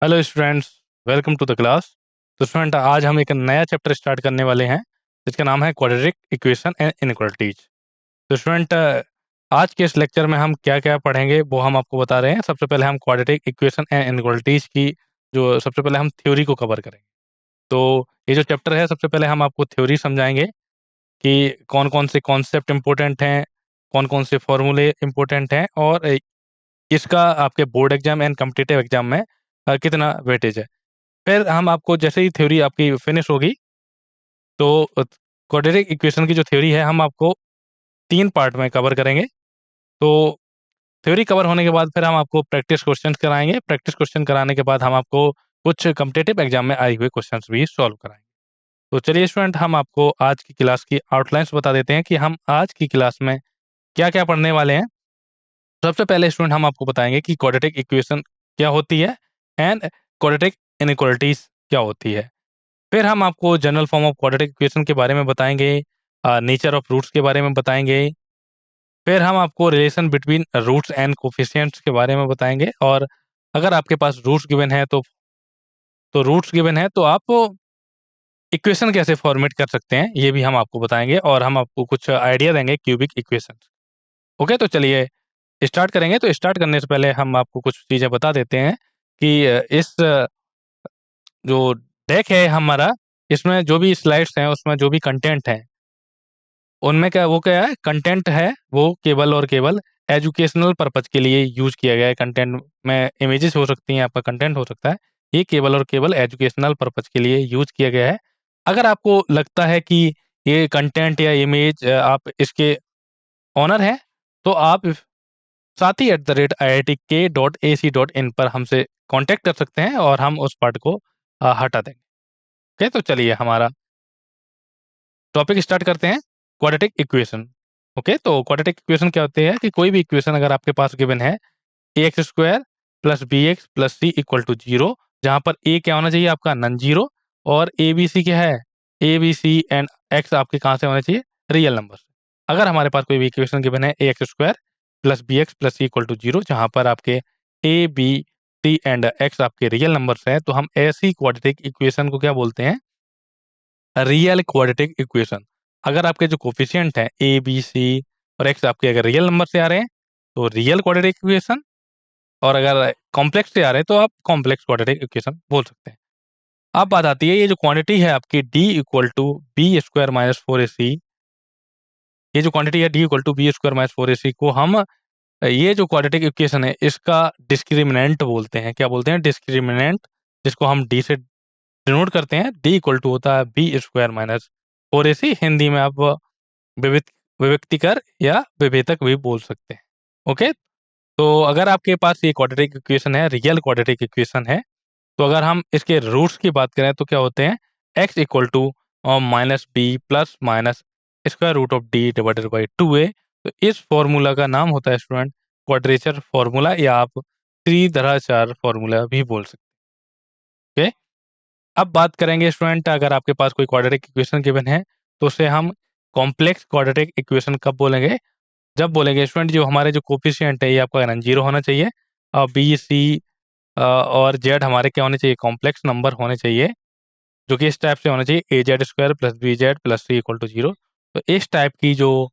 Hello students, welcome to the class. तो student, आज हम एक नया चैप्टर स्टार्ट करने वाले हैं जिसका नाम है क्वाड्रेटिक इक्वेशन एंड इनइक्वालिटीज। तो स्टूडेंट, आज के इस लेक्चर में हम क्या क्या पढ़ेंगे वो हम आपको बता रहे हैं। सबसे पहले हम क्वाड्रेटिक इक्वेशन एंड इनइक्वालिटीज की जो सबसे पहले हम थ्योरी को कवर करेंगे। तो ये जो चैप्टर है, सबसे पहले हम आपको थ्योरी समझाएंगे कि कौन कौन से कॉन्सेप्ट इंपॉर्टेंट हैं, कौन कौन से फॉर्मूले इंपॉर्टेंट हैं, और इसका आपके board exam and competitive exam में कितना वेटेज है। फिर हम आपको जैसे ही थ्योरी आपकी फिनिश होगी तो क्वाड्रेटिक इक्वेशन की जो थ्योरी है हम आपको 3 पार्ट में कवर करेंगे। तो थ्योरी कवर होने के बाद फिर हम आपको प्रैक्टिस क्वेश्चन कराएंगे। प्रैक्टिस क्वेश्चन कराने के बाद हम आपको कुछ कम्पिटिटिव एग्जाम में आए हुए क्वेश्चन भी सॉल्व कराएंगे। तो चलिए स्टूडेंट, हम आपको आज की क्लास की आउटलाइंस बता देते हैं कि हम आज की क्लास में क्या क्या पढ़ने वाले हैं। सबसे पहले स्टूडेंट हम आपको बताएंगे कि क्वाड्रेटिक इक्वेशन क्या होती है एंड क्वाड्रेटिक इनइक्वालिटीज क्या होती है। फिर हम आपको general form of quadratic equation के बारे में बताएंगे, नेचर ऑफ रूट्स के बारे में बताएंगे। फिर हम आपको relation between roots and coefficients के बारे में बताएंगे। और अगर आपके पास रूट्स गिवन है तो रूट्स गिवन है तो आप इक्वेशन कैसे फॉर्मेट कर सकते हैं ये भी हम आपको बताएंगे, और हम आपको कुछ आइडिया देंगे क्यूबिक इक्वेशन। ओके, तो चलिए स्टार्ट करेंगे। तो स्टार्ट करने से पहले हम आपको कुछ चीज़ें बता देते हैं कि इस जो डेक है हमारा, इसमें जो भी स्लाइड्स हैं उसमें जो भी कंटेंट है उनमें क्या है, कंटेंट है वो केवल और केवल एजुकेशनल पर्पज के लिए यूज किया गया है। कंटेंट में इमेजेस हो सकती हैं, आपका कंटेंट हो सकता है, ये केवल और केवल एजुकेशनल पर्पज के लिए यूज किया गया है। अगर आपको लगता है कि ये कंटेंट या इमेज आप इसके ऑनर हैं तो आप sathi@iitk.ac.in पर हमसे कांटेक्ट कर सकते हैं और हम उस पार्ट को हटा देंगे। ओके, तो चलिए हमारा टॉपिक स्टार्ट करते हैं, क्वाड्रेटिक इक्वेशन। ओके, तो क्वाड्रेटिक इक्वेशन क्या होती है कि कोई भी इक्वेशन अगर आपके पास गिवन है ax square plus B x plus C equal to zero, जहां पर a क्या होना चाहिए, आपका नन जीरो, और ए बी सी क्या है, A B C and x आपके कहाँ से होने चाहिए, रियल नंबर। अगर हमारे पास कोई भी इक्वेशन गिवन है ax square plus B x plus C equal to zero, जहां पर आपके a b t and x आपके रियल नंबर्स हैं, तो हम ऐसी क्वाड्रेटिक इक्वेशन को क्या बोलते हैं, रियल क्वाड्रेटिक इक्वेशन। अगर आपके जो कोफिशिएंट हैं ए बी सी और एक्स आपके अगर रियल नंबर से आ रहे हैं तो रियल क्वाड्रेटिक इक्वेशन, और अगर कॉम्प्लेक्स से आ रहे हैं तो आप कॉम्प्लेक्स क्वाड्रेटिक इक्वेशन बोल सकते हैं। अब बात आती है, ये जो क्वांटिटी है आपकी d equal to b square minus four a c, ये जो क्वांटिटी है d equal to b square minus four a c को हम ये जो क्वाड्रेटिक इक्वेशन है इसका डिस्क्रिमिनेंट बोलते हैं। क्या बोलते हैं, डिस्क्रिमिनेंट, जिसको हम डी से डिनोट करते हैं। डी इक्वल टू होता है B square minus four a सी, हिंदी में आप विविध विविक्तिकर या विभेदक भी बोल सकते हैं। ओके, तो अगर आपके पास ये क्वाड्रेटिक इक्वेशन है, रियल क्वाड्रेटिक इक्वेशन है, तो अगर हम इसके रूट्स की बात करें तो क्या होते हैं, x equal to minus B plus minus square root of D divided by two a. तो इस फॉर्मूला का नाम होता है स्टूडेंट क्वाड्रेचर फॉर्मूला, या आप त्रिदराचार फॉर्मूला भी बोल सकते हैं। ओके, अब बात करेंगे स्टूडेंट, अगर आपके पास कोई क्वाड्रेटिक इक्वेशन गिवन है तो उसे हम कॉम्प्लेक्स क्वाड्रेटिक इक्वेशन कब बोलेंगे, जब बोलेंगे स्टूडेंट जो हमारे जो कोफिशिएंट है ये आपका नॉन जीरो होना चाहिए, और बी सी और जेड हमारे क्या होने चाहिए, कॉम्प्लेक्स नंबर होने चाहिए, जो कि इस टाइप से होना चाहिए a z square plus b z plus C equal to zero. तो इस टाइप की जो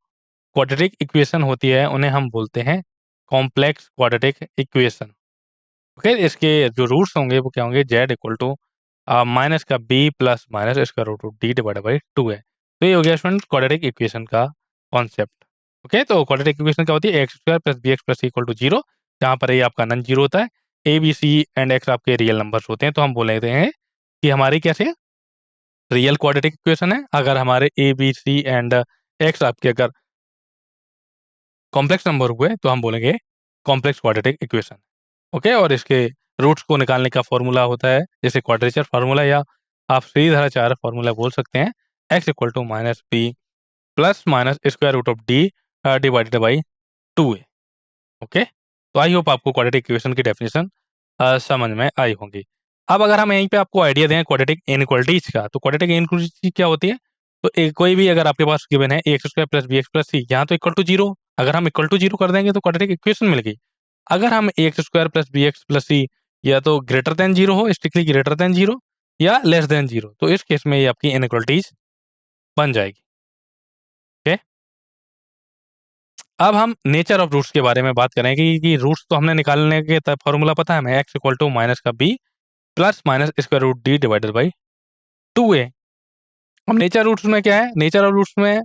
क्वाड्रेटिक इक्वेशन होती है उन्हें हम बोलते हैं कॉम्प्लेक्स क्वाड्रेटिक इक्वेशन। ओके, इसके जो रूट्स होंगे वो क्या होंगे, जेड इक्वल टू माइनस का बी प्लस माइनस इसका root of D divide by two है। तो ये हो गया स्टूडेंट क्वाड्रेटिक इक्वेशन का कॉन्सेप्ट। ओके, तो क्वाड्रेटिक इक्वेशन क्या होती है, X square plus B x plus equal to zero, जहाँ पर ए आपका नन जीरो होता है, A B C and X आपके रियल नंबर्स होते हैं, तो हम बोल रहे हैं कि हमारी कैसे रियल क्वाड्रेटिक इक्वेशन है। अगर हमारे A B C and X आपके अगर कॉम्प्लेक्स नंबर हुए तो हम बोलेंगे कॉम्प्लेक्स क्वाड्रेटिक इक्वेशन। ओके, और इसके रूट्स को निकालने का फॉर्मूला होता है जैसे क्वाड्रेचर फार्मूला, या आप श्रीधराचार्य फार्मूला बोल सकते हैं, X equal to minus B plus minus square root of D divided by two A. Okay, तो आई होप आपको क्वाड्रेटिक इक्वेशन की डेफिनेशन समझ में आई होंगी। अब अगर हम यहीं पे आपको आइडिया दें क्वाड्रेटिक इनइक्वालिटीज का, तो क्वाड्रेटिक इनइक्वालिटीज क्या होती है, तो कोई भी अगर आपके पास गिवन है a x square plus B x plus c, यहाँ तो इक्वल टू जीरो, अगर हम इक्वल टू जीरो कर देंगे तो क्वाड्रेटिक इक्वेशन मिल गई। अगर हम a x square plus B x plus c या तो ग्रेटर देन 0 हो, स्ट्रिक्टली ग्रेटर देन 0, या लेस देन 0। तो इस केस में ये आपकी इनइक्वालिटीज बन जाएगी। ओके, अब हम नेचर ऑफ रूट्स के बारे में बात करेंगे कि रूट्स तो हमने निकालने के फॉर्मूला पता है हमें, x इक्वल टू माइनस का b plus minus square root d divided by 2a। अब नेचर रूट्स में क्या है, नेचर ऑफ रूट्स में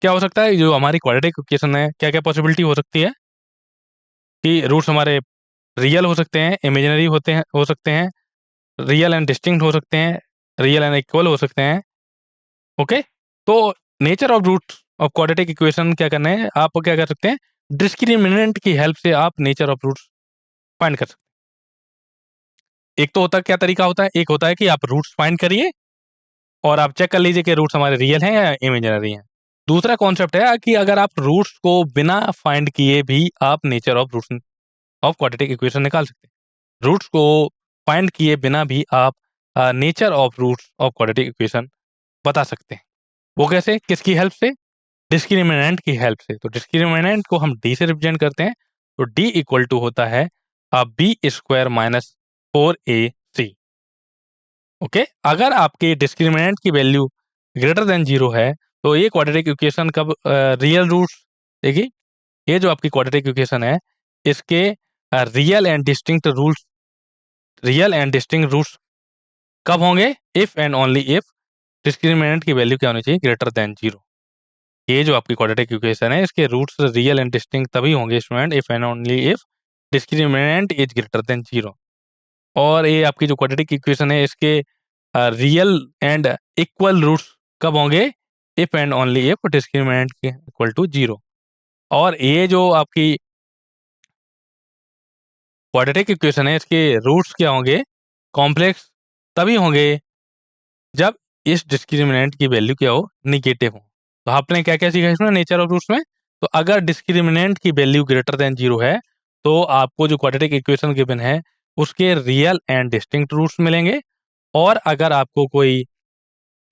क्या हो सकता है, जो हमारी क्वाड्रेटिक इक्वेशन है, क्या क्या पॉसिबिलिटी हो सकती है कि रूट्स हमारे रियल हो सकते हैं, इमेजिनरी होते हैं, हो सकते हैं, रियल एंड डिस्टिंक्ट हो सकते हैं, रियल एंड इक्वल हो सकते हैं। ओके, तो nature of roots of quadratic equation क्या करना है, आप क्या कर सकते हैं, डिस्क्रिमिनेंट की हेल्प से आप नेचर ऑफ रूट्स फाइंड कर सकते हैं। एक तो होता क्या तरीका होता है, एक होता है कि आप रूट्स फाइंड करिए और आप चेक कर लीजिए कि रूट्स हमारे रियल हैं या इमेजिनरी हैं। दूसरा कॉन्सेप्ट है कि अगर आप रूट्स को बिना फाइंड किए भी आप nature of roots of quadratic equation निकाल सकते हैं। रूट्स को फाइंड किए बिना भी आप nature of roots of quadratic equation बता सकते हैं। वो कैसे, किसकी हेल्प से, डिस्क्रिमिनेंट की हेल्प से। तो डिस्क्रिमिनेंट को हम डी से रिप्रेजेंट करते हैं, तो डी इक्वल टू होता है B square minus 4ac। Okay, अगर आपके डिस्क्रिमिनेंट की वैल्यू ग्रेटर देन 0 है तो ये क्वाड्रेटिक इक्वेशन कब रियल रूट्स, देखिए ये जो आपकी क्वाड्रेटिक इक्वेशन है इसके रियल एंड डिस्टिंक्ट रूट्स कब होंगे, if and only if discriminant की वैल्यू क्या होनी चाहिए, ग्रेटर देन 0। ये जो आपकी क्वाड्रेटिक इक्वेशन है इसके रूट्स रियल एंड डिस्टिंक्ट तभी होंगे student, if and only if discriminant is greater than 0। और ये आपकी जो क्वाड्रेटिक इक्वेशन है इसके रियल एंड इक्वल रूट्स कब होंगे, if and only if discriminant equal to 0। और ये जो आपकी क्वाड्रेटिक इक्वेशन है इसके रूट्स क्या होंगे, कॉम्प्लेक्स तभी होंगे जब इस डिस्क्रिमिनेंट की वैल्यू क्या हो, निगेटिव हो। तो आपने क्या क्या सीखा इसमें नेचर ऑफ रूट्स में, तो अगर डिस्क्रिमिनेंट की वैल्यू ग्रेटर देन 0 है तो आपको जो क्वाड्रेटिक इक्वेशन गिवन है उसके रियल एंड डिस्टिंक्ट रूट्स मिलेंगे। और अगर आपको कोई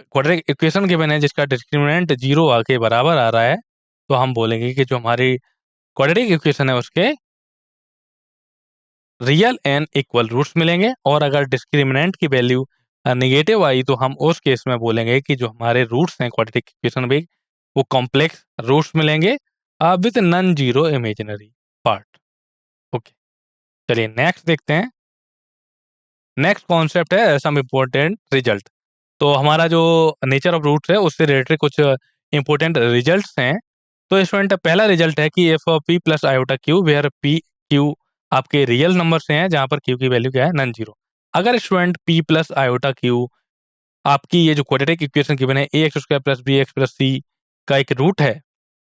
क्वाड्रेटिक इक्वेशन गिवन है जिसका डिस्क्रिमिनेंट 0 के बराबर आ रहा है तो हम बोलेंगे कि जो हमारी क्वाड्रेटिक इक्वेशन है उसके रियल एंड इक्वल रूट्स मिलेंगे। और अगर डिस्क्रिमिनेंट की वैल्यू निगेटिव आई तो हम उस केस में बोलेंगे कि जो हमारे रूट्स हैं क्वाड्रेटिक इक्वेशन में वो कॉम्प्लेक्स रूट्स मिलेंगे with non zero imaginary part. Okay, चलिए नेक्स्ट देखते हैं। नेक्स्ट कॉन्सेप्ट है सम इम्पोर्टेंट रिजल्ट। तो हमारा जो नेचर ऑफ रूट्स है उससे रिलेटेड कुछ इंपॉर्टेंट रिजल्ट्स हैं। तो स्टूडेंट पहला रिजल्ट है कि f of p plus iota q where p q आपके रियल नंबर से हैं जहां पर क्यू की वैल्यू क्या है, नॉन जीरो। अगर student p plus iota q आपकी ये जो क्वाड्रेटिक इक्वेशन गिवन है a x square plus B x plus c का एक रूट है,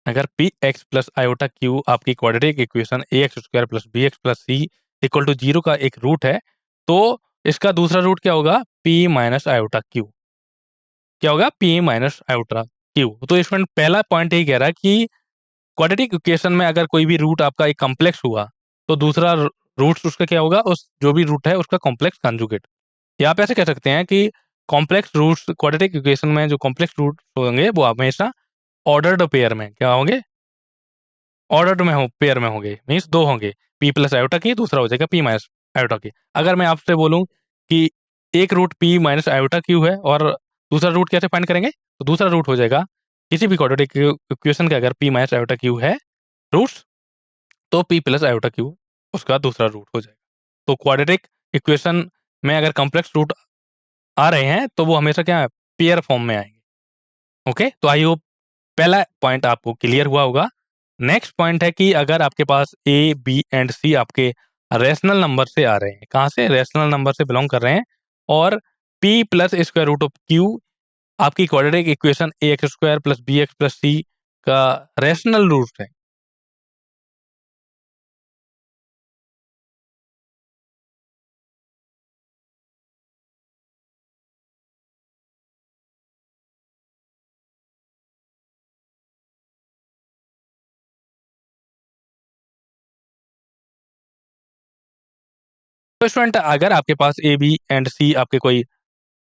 अगर p x plus iota q आपकी quadratic equation a x square plus B x plus C equal to 0 का एक रूट है, तो इसका दूसरा रूट क्या होगा, पी माइनस आयोटा क्यू। क्या होगा, पी माइनस आयोटा क्यू। तो इसमें पहला पॉइंट यही कह रहा है कि क्वाड्रेटिक इक्वेशन में अगर कोई भी रूट आपका एक कॉम्प्लेक्स हुआ तो दूसरा रूट उसका क्या होगा, उस जो भी रूट है उसका कॉम्प्लेक्स कंजुगेट। या आप ऐसे कह सकते हैं कि कॉम्प्लेक्स रूट्स क्वाड्रेटिक इक्वेशन में जो कॉम्प्लेक्स रूट होंगे वो हमेशा ऑर्डर्ड पेयर में क्या होंगे, ऑर्डर्ड में हो, पेयर में होंगे, मीन्स दो होंगे, पी प्लस आयोटा की, दूसरा हो जाएगा पी माइनस आयोटा की। अगर मैं आपसे बोलूं कि एक root p minus iota q है और दूसरा रूट कैसे फाइंड करेंगे, तो दूसरा रूट हो जाएगा किसी भी क्वाड्रेटिक इक्वेशन का अगर पी माइनस आयोटा क्यू है रूट्स तो पी प्लस आयोटा क्यू उसका दूसरा रूट हो जाएगा। तो क्वाड्रेटिक इक्वेशन में अगर कॉम्प्लेक्स रूट आ रहे हैं तो वो हमेशा क्या पेयर फॉर्म में आएंगे। ओके, तो आई होप पहला पॉइंट आपको क्लियर हुआ होगा। नेक्स्ट पॉइंट है कि अगर आपके पास ए बी एंड सी आपके रेशनल नंबर से आ रहे हैं, कहाँ से, रेशनल नंबर से बिलोंग कर रहे हैं, और p plus square root of q आपकी quadratic equation a x square plus B x plus c का रेशनल रूट है। तो स्टूडेंट अगर आपके पास ए बी एंड सी आपके कोई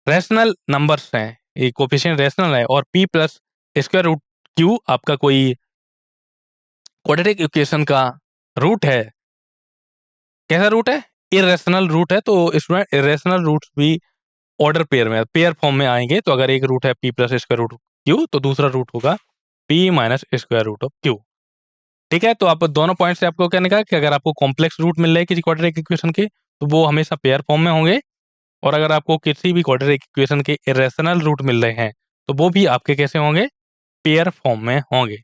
रैशनल नंबर्स हैं, ये कोफिशिएंट रैशनल है, और p plus square root q आपका कोई क्वाड्रेटिक इक्वेशन का रूट है, कैसा रूट है, इरेशनल रूट है, तो इसमें इरेशनल रूट्स भी ऑर्डर पेयर फॉर्म में आएंगे। तो अगर एक रूट है p plus square root q, तो दूसरा रूट होगा p minus square root of q. ठीक है, तो आप दोनों पॉइंट से आपको कहने का कि अगर आपको कॉम्प्लेक्स रूट मिल रहे हैं किसी क्वाड्रेटिक इक्वेशन के, तो वो हमेशा पेयर फॉर्म में होंगे, और अगर आपको किसी भी क्वाड्रेटिक इक्वेशन के इरेशनल रूट मिल रहे हैं, तो वो भी आपके कैसे होंगे, पेयर फॉर्म में होंगे।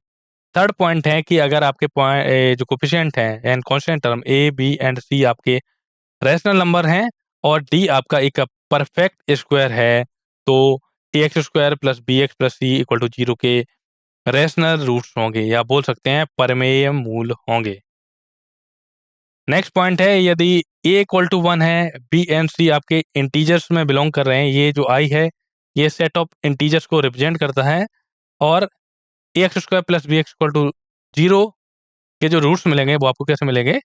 थर्ड पॉइंट है कि अगर आपके पॉइंट जो कोफिशिएंट हैं and constant term a b and c आपके रैशनल नंबर हैं, और डी आपका एक परफेक्ट स्क्वायर है, तो a x square plus B x plus C equal to zero के रैशनल रूट्स होंगे, या बोल सकते हैं परमेय मूल होंगे। नेक्स्ट पॉइंट है, यदि ए इक्वल टू वन है, बी एंड सी आपके इंटीजर्स में बिलोंग कर रहे हैं, ये जो आई है ये सेट ऑफ इंटीजर्स को रिप्रेजेंट करता है, और a x square plus B x equal to zero के जो रूट्स मिलेंगे वो आपको कैसे मिलेंगे,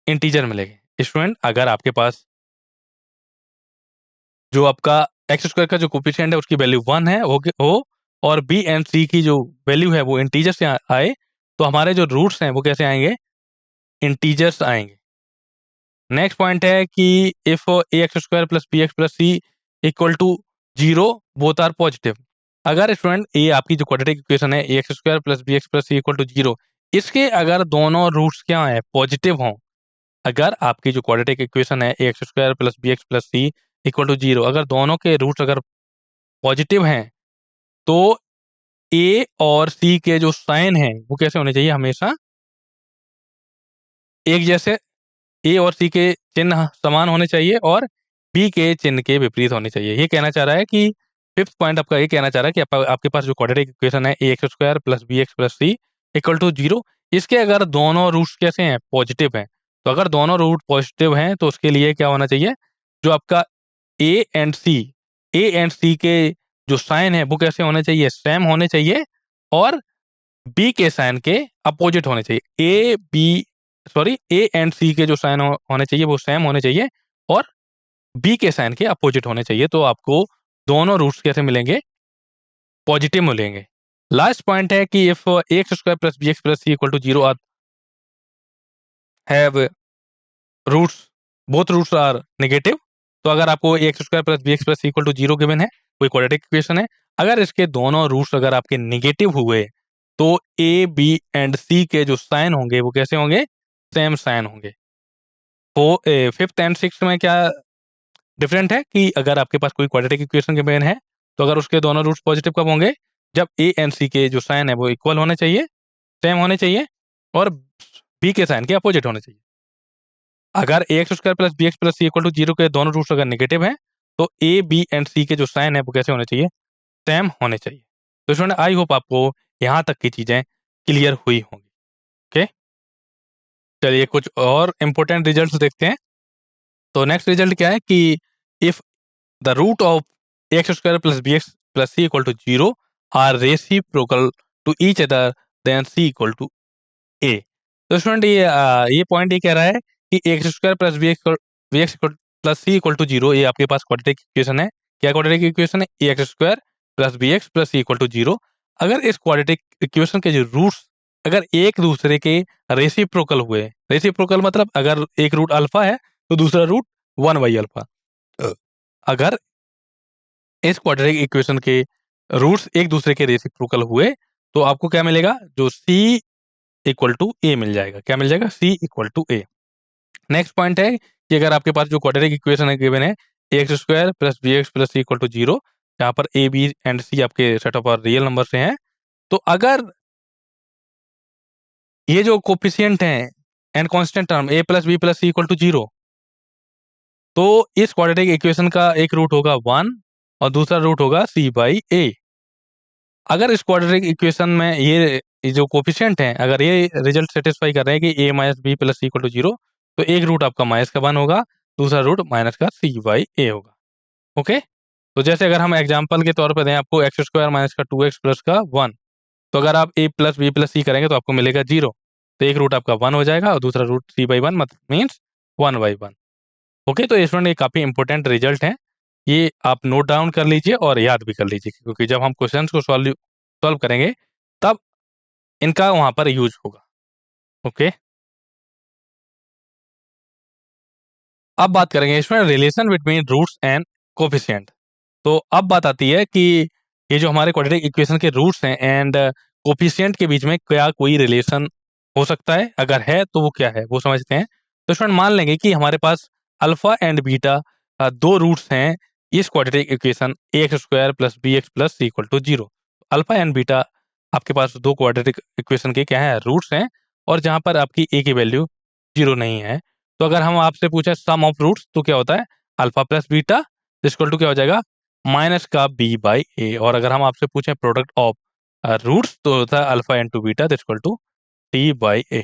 इंटीजर मिलेंगे। स्टूडेंट, अगर आपके पास जो आपका एक्स स्क्वायर का जो कोफिशिएंट है उसकी वैल्यू वन है हो, और बी एंड सी की जो वैल्यू है वो इंटीजर से आए, तो हमारे जो रूट्स हैं वो कैसे आएंगे, इंटीजर्स आएंगे। नेक्स्ट पॉइंट है कि if a x square plus B x plus C equal to zero, both are positive. अगर स्टूडेंट ये आपकी जो क्वाड्रेटिक इक्वेशन है a x square plus B x plus C equal to zero, इसके अगर दोनों रूट्स क्या है, पॉजिटिव हों, अगर आपकी जो क्वाड्रेटिक इक्वेशन है a x square plus B x plus C equal to zero, अगर दोनों के रूट्स अगर पॉजिटिव हैं, तो ए और सी के जो साइन हैं वो कैसे होने चाहिए, हमेशा एक जैसे। ए और सी के चिन्ह समान होने चाहिए, और बी के चिन्ह के विपरीत होने चाहिए। ये कहना चाह रहा है कि फिफ्थ पॉइंट आपका ये कहना चाह रहा है कि आपके पास जो क्वाड्रेटिक इक्वेशन है a x square plus B x plus C equal to zero, इसके अगर दोनों रूट्स कैसे हैं, पॉजिटिव हैं, तो अगर दोनों रूट पॉजिटिव हैं तो उसके लिए क्या होना चाहिए, जो आपका A and C A and सी के जो साइन है वो कैसे होने चाहिए, सेम होने चाहिए, और बी के साइन के अपोजिट होने चाहिए। ए एंड सी के जो साइन होने चाहिए वो सेम होने चाहिए, और बी के साइन के अपोजिट होने चाहिए, तो आपको दोनों रूट्स कैसे मिलेंगे, पॉजिटिव मिलेंगे। लास्ट पॉइंट है कि if x square plus B x plus C equal to zero have roots, both roots are negative, तो अगर आपको x square plus B x plus C equal to zero given है, कोई quadratic equation है, अगर इसके दोनों रूट्स अगर आपके नेगेटिव हुए, तो ए बी एंड सी के जो साइन होंगे वो कैसे होंगे, सेम साइन होंगे। तो फिफ्थ एंड सिक्स में क्या डिफरेंट है कि अगर आपके पास कोई क्वाड्रेटिक इक्वेशन के मेन है, तो अगर उसके दोनों रूट्स पॉजिटिव कब होंगे, जब ए एंड सी के जो साइन है वो इक्वल होने चाहिए, सेम होने चाहिए, और बी के साइन के अपोजिट होने चाहिए। अगर a x square plus B x plus C equal to zero के दोनों रूट्स अगर नेगेटिव हैं, तो ए बी एंड सी के जो साइन है वो कैसे होने चाहिए, सेम होने चाहिए। तो स्टूडेंट, आई होप आपको यहाँ तक की चीजें क्लियर हुई होंगी। ओके, चलिए कुछ और इंपॉर्टेंट रिजल्ट्स देखते हैं। तो नेक्स्ट रिजल्ट क्या है कि if the root of x square plus B x plus C equal to zero are reciprocal to each other then c equal to a. तो स्टूडेंट, ये पॉइंट ये कह रहा है कि x square plus B x plus C equal to zero, ये आपके पास quadratic equation है। क्या क्वाड्रेटिक इक्वेशन है, a x square plus B x plus C equal to zero. अगर इस क्वाड्रेटिक इक्वेशन के जो रूट्स अगर एक दूसरे के रेसिप्रोकल हुए, रेसिप्रोकल मतलब अगर एक रूट अल्फा है तो दूसरा रूट वन बाई अल्फा, अगर इस क्वाड्रेटिक इक्वेशन के रूट्स एक दूसरे के रेसिप्रोकल हुए, तो आपको क्या मिलेगा, जो सी इक्वल टू ए मिल जाएगा। क्या मिल जाएगा, c equal to a. Next point है कि अगर आपके पास जो क्वाड्रेटिक इक्वेशन है गिवन है a x square plus B x plus C equal to zero, जहाँ पर ए बी एंड सी आपके सेट ऑफ रियल नंबर से हैं, तो अगर ये जो कोफिशिएंट हैं and constant term a plus b plus C equal to zero, तो इस क्वाड्रेटिक इक्वेशन का एक रूट होगा वन और दूसरा रूट होगा सी बाई ए। अगर इस क्वाड्रेटिक इक्वेशन में ये जो कोफिशिएंट हैं अगर ये रिजल्ट सेटिस्फाई कर रहे हैं कि a minus B plus C equal to zero, तो एक रूट आपका माइनस का वन होगा, दूसरा रूट माइनस का सी बाई ए होगा। ओके, तो जैसे अगर हम एग्जाम्पल के तौर पर दें आपको एक्स स्क्वायर माइनस का टू एक्स प्लस का वन, तो अगर आप ए प्लस बी प्लस सी करेंगे तो आपको मिलेगा जीरो, तो एक रूट आपका वन हो जाएगा और दूसरा रूट सी बाई वन मतलब means one by one. Okay, तो स्टूडेंट ये काफ़ी इंपॉर्टेंट रिजल्ट हैं, ये आप नोट डाउन कर लीजिए और याद भी कर लीजिए, क्योंकि जब हम क्वेश्चंस को सॉल्व सॉल्व करेंगे तब इनका वहाँ पर यूज होगा। ओके। अब बात करेंगे इसमें relation between roots and coefficient. तो अब बात आती है कि ये जो हमारे क्वाड्रेटिक इक्वेशन के रूट्स हैं एंड कोफिशिएंट के बीच में क्या कोई रिलेशन हो सकता है, अगर है तो वो क्या है वो समझते हैं। तो स्टूडेंट मान लेंगे कि हमारे पास अल्फा एंड बीटा दो रूट्स हैं इस quadratic equation x square plus B x plus C equal to zero. Alpha and beta आपके पास दो क्वाड्रेटिक इक्वेशन के क्या है, रूट्स हैं, और जहां पर आपकी ए की वैल्यू जीरो नहीं है। तो अगर हम आपसे पूछे सम ऑफ रूट्स तो क्या होता है, alpha plus beta equal to क्या हो जाएगा, माइनस का बी बाई ए। और अगर हम आपसे पूछें प्रोडक्ट ऑफ रूट्स तो होता है alpha into beta equal to t by a.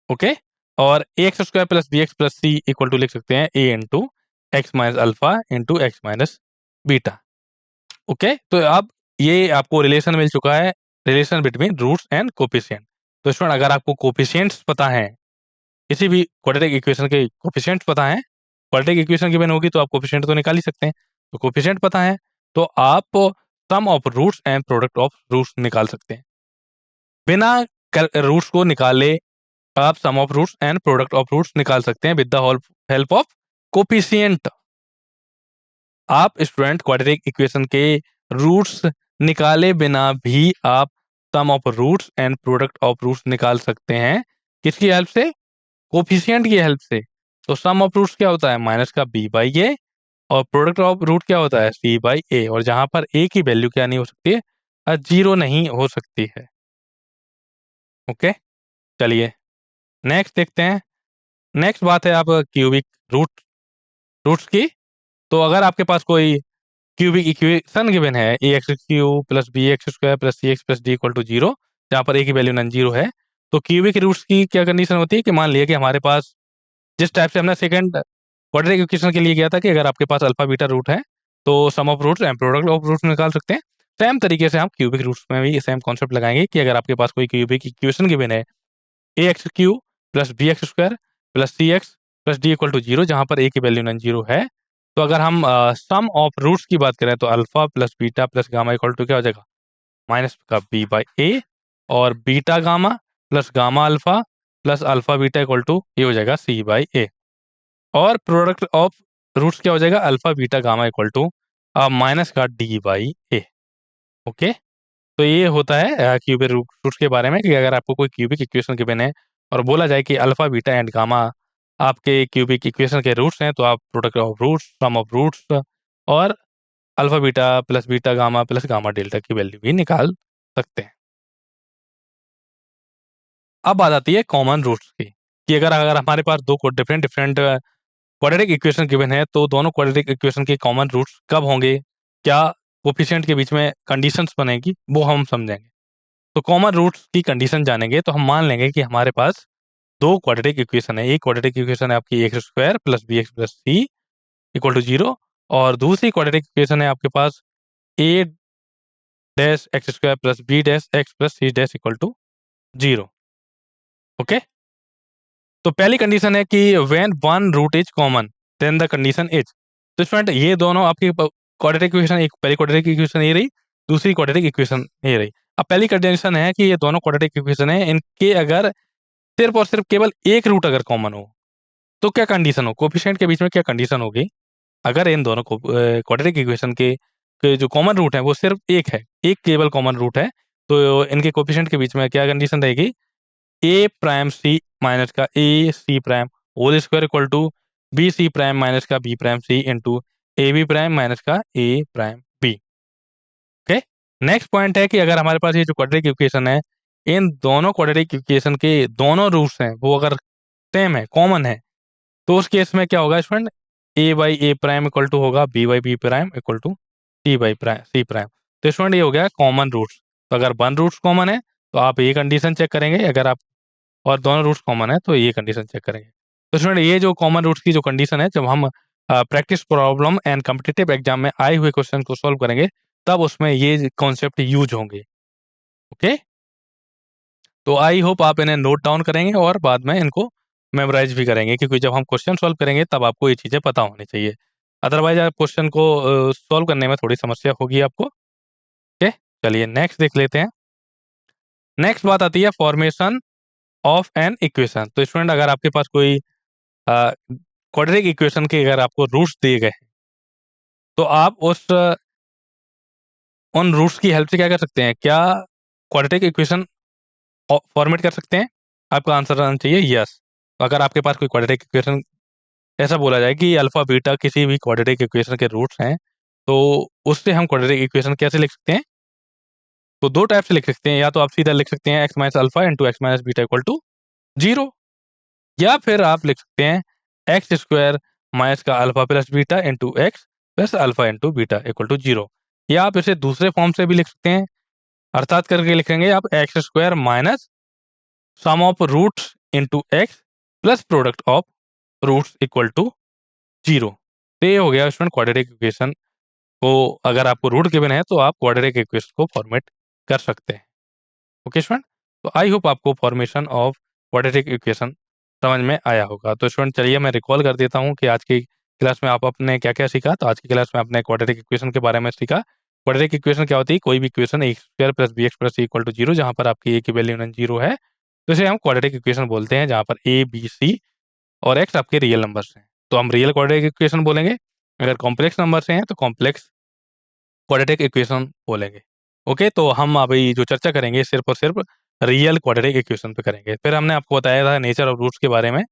Okay, और a x square plus B x plus C equal to लिख सकते हैं a into x minus alpha into x minus beta. Okay, तो अब ये आपको रिलेशन मिल चुका है, relation between roots and coefficient. तो स्टूडेंट अगर आपको कोफिशिएंट्स पता है, किसी भी क्वाड्रेटिक इक्वेशन के कोफिशिएंट्स पता है, क्वाड्रेटिक इक्वेशन गिवन होगी तो आप कोफिशिएंट तो निकाल ही सकते हैं। तो कोफिशिएंट पता है तो आप sum of roots and product of roots निकाल सकते हैं। बिना रूट्स को निकाले आप sum of roots and product of roots निकाल सकते हैं with the help of coefficient. आप स्टूडेंट क्वाड्रेटिक इक्वेशन के रूट्स निकाले बिना भी आप sum of roots and product of roots निकाल सकते हैं। किसकी हेल्प से, कोफिशिएंट की हेल्प से। तो सम ऑफ रूट्स क्या होता है, माइनस का बी बाई ए, और प्रोडक्ट ऑफ रूट क्या होता है, सी बाई ए। और जहां पर ए की वैल्यू क्या नहीं हो सकती है, जीरो नहीं हो सकती है। ओके, चलिए नेक्स्ट देखते हैं। नेक्स्ट बात है आप क्यूबिक रूट रूट्स की। तो अगर आपके पास कोई क्यूबिक इक्वेशन गिवन है a x cube plus B x square plus c x plus d equal to zero, जहां पर ए की वैल्यू नॉन जीरो है, तो क्यूबिक रूट्स की क्या कंडीशन होती है कि मान लिया कि हमारे पास जिस टाइप से हमने सेकंड क्वाड्रेटिक इक्वेशन के लिए किया था कि अगर आपके पास अल्फा बीटा रूट है तो sum of roots and product of roots निकाल सकते हैं। सेम तरीके से हम क्यूबिक रूट्स में भी सेम कॉन्सेप्ट लगाएंगे कि अगर आपके पास कोई क्यूबिक इक्वेशन गिवन है a x cube plus B x square plus c x plus d equal to zero, जहां पर ए की वैल्यू नॉन जीरो है, तो अगर हम सम ऑफ रूट्स की बात करें तो alpha plus beta plus gamma equal to क्या हो जाएगा, माइनस का बी बाई ए, और beta gamma plus gamma alpha plus alpha beta equal to ये हो जाएगा सी बाई ए। और प्रोडक्ट ऑफ रूट्स क्या हो जाएगा, alpha beta gamma equal to minus का डी बाई ए। ओके, तो ये होता है क्यूबिक रूट्स के बारे में कि अगर आपको कोई क्यूबिक इक्वेशन गिवन है और बोला जाए कि अल्फा बीटा एंड गामा आपके क्यूबिक इक्वेशन के रूट्स हैं, तो आप product of roots, sum of roots और alpha beta gamma plus gamma delta की वैल्यू भी निकाल सकते हैं। अब बात आती है कॉमन रूट्स की, कि अगर अगर हमारे पास दो different different quadratic equation given है तो दोनों क्वाड्रेटिक इक्वेशन के कॉमन रूट्स कब होंगे, क्या कोफिशिएंट के बीच में कंडीशंस बनेगी, वो हम समझेंगे। तो कॉमन रूट्स की कंडीशन जानेंगे तो हम मान लेंगे कि हमारे पास दो क्वाड्रेटिक इक्वेशन है। एक क्वाड्रेटिक इक्वेशन है आपकी x square plus B x plus C equal to zero, और दूसरी क्वाड्रेटिक इक्वेशन है आपके पास a dash x square plus b dash x plus c dash equal to zero. Okay, तो पहली कंडीशन है कि when one root is common then the condition is. तो स्टूडेंट ये दोनों आपकी क्वाड्रेटिक इक्वेशन, एक पहली क्वाड्रेटिक इक्वेशन ये रही, दूसरी क्वाड्रेटिक इक्वेशन ये रही। अब पहली कंडीशन है कि ये दोनों क्वाड्रेटिक इक्वेशन है, इनके अगर सिर्फ और सिर्फ केवल एक रूट अगर कॉमन हो तो क्या कंडीशन हो, कोफिशिएंट के बीच में क्या कंडीशन होगी। अगर इन दोनों को क्वाड्रेटिक इक्वेशन के जो कॉमन रूट है वो सिर्फ एक है, एक केवल कॉमन रूट है, तो इनके कोफिशिएंट के बीच में क्या कंडीशन रहेगी, ए प्राइम सी माइनस का a c prime whole square equal to b c prime minus का b prime c into a b prime minus का a prime b. Okay, next point है कि अगर हमारे पास ये जो क्वाड्रेटिक इक्वेशन है, इन दोनों क्वाड्रेटिक इक्वेशन के दोनों रूट्स हैं वो अगर सेम है, कॉमन है, तो उस केस में क्या होगा student, a by a prime equal to होगा b by b prime equal to c by prime c prime. तो स्टूडेंट ये हो गया कॉमन रूट्स। तो अगर वन रूट्स कॉमन है तो आप ये कंडीशन चेक करेंगे, अगर आप और दोनों रूट्स कॉमन है तो ये कंडीशन चेक करेंगे। तो स्टूडेंट ये जो कॉमन रूट्स की जो कंडीशन है, जब हम practice problem and competitive exam में आए हुए क्वेश्चन को सॉल्व करेंगे तब उसमें ये कॉन्सेप्ट यूज होंगे। ओके, तो आई होप आप इन्हें नोट डाउन करेंगे और बाद में इनको मेमोराइज भी करेंगे, क्योंकि जब हम क्वेश्चन सॉल्व करेंगे तब आपको ये चीज़ें पता होनी चाहिए। अदरवाइज आप क्वेश्चन को सॉल्व करने में थोड़ी समस्या होगी आपको। ओके, चलिए नेक्स्ट देख लेते हैं। नेक्स्ट बात आती है फॉर्मेशन ऑफ एन इक्वेशन। तो स्टूडेंट अगर आपके पास कोई क्वाड्रेटिक इक्वेशन के अगर आपको रूट्स दिए गए हैं तो आप उन रूट्स की हेल्प से क्या कर सकते हैं, क्या क्वाड्रेटिक इक्वेशन फॉर्मेट कर सकते हैं? आपका आंसर आना चाहिए यस। तो अगर आपके पास कोई क्वाड्रेटिक इक्वेशन ऐसा बोला जाए कि अल्फा बीटा किसी भी क्वाड्रेटिक इक्वेशन के रूट्स हैं, तो उससे हम क्वाड्रेटिक इक्वेशन कैसे लिख सकते हैं? तो दो टाइप से लिख सकते हैं, या तो आप सीधा लिख सकते हैं x minus alpha into x minus beta equal to 0, या फिर आप लिख सकते हैं एक्स स्क्वायर माइनस का alpha plus beta into x plus alpha into beta equal to 0, या आप इसे दूसरे फॉर्म से भी लिख सकते हैं, अर्थात करके लिखेंगे आप x square minus sum of roots into x plus product of roots equal to 0। तो ये हो गया स्टूडेंट क्वाड्रेटिक इक्वेशन को, अगर आपको रूट गिवन है तो आप क्वाड्रेटिक इक्वेशन को फॉर्मेट कर सकते हैं। ओके स्टूडेंट, तो आई होप आपको फॉर्मेशन ऑफ क्वाड्रेटिक इक्वेशन समझ में आया होगा। तो स्टूडेंट चलिए मैं रिकॉल कर देता हूँ कि आज की क्लास में आपने क्या क्या सीखा। तो आज की क्लास में आपने क्वाड्रेटिक इक्वेशन के बारे में सीखा। क्वाड्रेटिक इक्वेशन क्या होती है? कोई भी equation a square plus B x plus C equal to 0 जहाँ पर आपकी ए की वैल्यू नॉन 0 है, तो इसे हम क्वाड्रेटिक इक्वेशन बोलते हैं, जहाँ पर ए बी सी और एक्स आपके रियल नंबर्स हैं तो हम रियल क्वाड्रेटिक इक्वेशन बोलेंगे। अगर कॉम्प्लेक्स नंबर से हैं तो कॉम्प्लेक्स क्वाड्रेटिक इक्वेशन बोलेंगे। ओके, तो हम अभी जो चर्चा करेंगे सिर्फ और सिर्फ रियल क्वाड्रेटिक इक्वेशन पे करेंगे। फिर हमने आपको बताया था नेचर ऑफ रूट्स के बारे में।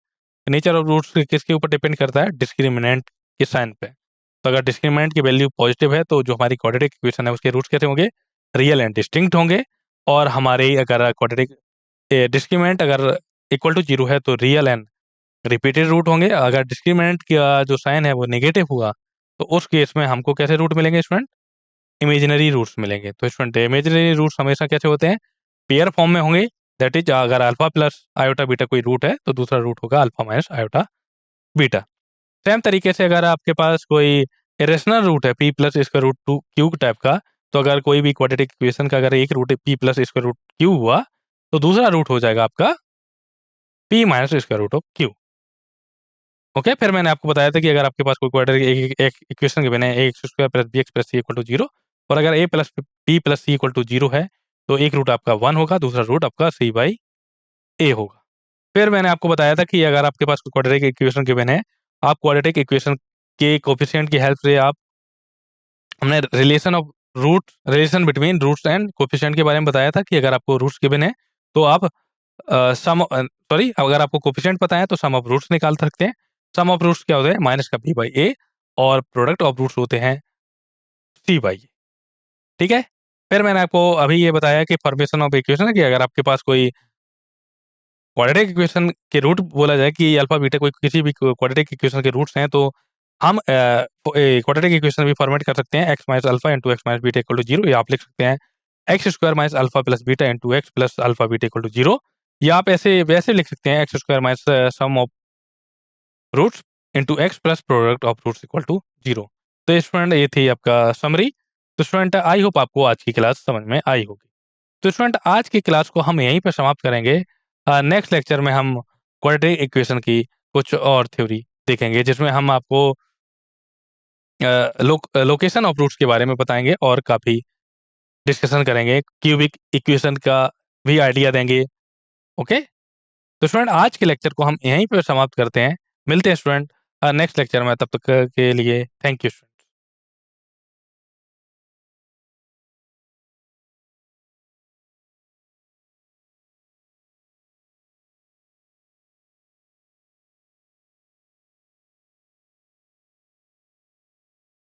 नेचर ऑफ रूट्स किसके ऊपर डिपेंड करता है? डिस्क्रिमिनेंट के साइन पे। तो अगर डिस्क्रिमिनेंट की वैल्यू पॉजिटिव है तो जो हमारी क्वाड्रेटिक इक्वेशन है उसके रूट्स कैसे होंगे? रियल एंड डिस्टिंक्ट होंगे। और हमारे अगर क्वाड्रेटिक डिस्क्रिमिनेंट अगर इक्वल टू 0 है तो रियल एंड रिपीटेड रूट होंगे। अगर डिस्क्रिमिनेंट का जो साइन है वो नेगेटिव हुआ तो उस केस में हमको कैसे रूट मिलेंगे स्टूडेंट? इमेजिनरी रूट्स मिलेंगे। तो स्टूडेंट इमेजिनरी रूट्स हमेशा कैसे होते हैं? पेयर फॉर्म में होंगे। दैट इज अगर अल्फा प्लस आयोटा बीटा कोई रूट है तो दूसरा रूट होगा alpha minus iota beta. Same तरीके से अगर आपके पास कोई इरेशनल रूट है पी प्लस इसका रूट टू क्यू टाइप का, तो अगर कोई भी क्वाड्रेटिक इक्वेशन का अगर एक रूट पी प्लस इसका रूट क्यू हुआ तो दूसरा रूट हो जाएगा आपका पी माइनस इसका रूट ऑफ क्यू। ओके, फिर मैंने आपको बताया था कि अगर आपके पास कोई क्वाड्रेटिक एक इक्वेशन गिवन है a x square plus B x plus C equal to 0, और अगर a plus b plus C equal to 0 है तो एक रूट आपका 1 होगा, दूसरा रूट आपका सी बाई ए होगा। फिर मैंने आपको बताया था कि अगर आपके पास क्वाड्रेटिक इक्वेशन गिवन है, आप क्वाड्रेटिक इक्वेशन के कोफिशिएंट की हेल्प से आप हमने relation between roots and coefficient के बारे में बताया था कि अगर आपको रूट्स गिवन है तो आप अगर आपको कोफिशिएंट पता है तो सम ऑफ रूट्स निकाल सकते हैं। सम ऑफ रूट्स क्या होते हैं? माइनस का बी बाई ए, और प्रोडक्ट ऑफ रूट्स होते हैं सी बाई ए। ठीक है, फिर मैंने आपको अभी ये बताया कि फॉर्मेशन ऑफ इक्वेशन है कि अगर आपके पास कोई क्वाड्रेटिक इक्वेशन के रूट बोला जाए कि अल्फा बीटा कोई किसी भी क्वाड्रेटिक इक्वेशन के रूट्स हैं, तो हम क्वाड्रेटिक इक्वेशन भी फॉर्मेट कर सकते हैं x minus alpha into x minus beta equal to 0, या आप लिख सकते हैं x square minus alpha plus beta into x plus alpha beta equal to 0, या आप ऐसे वैसे लिख सकते हैं x square minus sum of roots into x plus product of roots equal to 0। तो स्टूडेंट ये थी आपका समरी। तो स्टूडेंट आई होप आपको आज की क्लास समझ में आई होगी। तो स्टूडेंट आज की क्लास को हम यहीं पर समाप्त करेंगे। नेक्स्ट लेक्चर में हम क्वाड्रेटिक इक्वेशन की कुछ और थ्योरी देखेंगे, जिसमें हम आपको लोकेशन ऑफ रूट्स के बारे में बताएंगे और काफ़ी डिस्कशन करेंगे। क्यूबिक इक्वेशन का भी आइडिया देंगे। ओके, तो स्टूडेंट आज के लेक्चर को हम यहीं पर समाप्त करते हैं। मिलते हैं स्टूडेंट नेक्स्ट लेक्चर में, तब तक के लिए थैंक यू।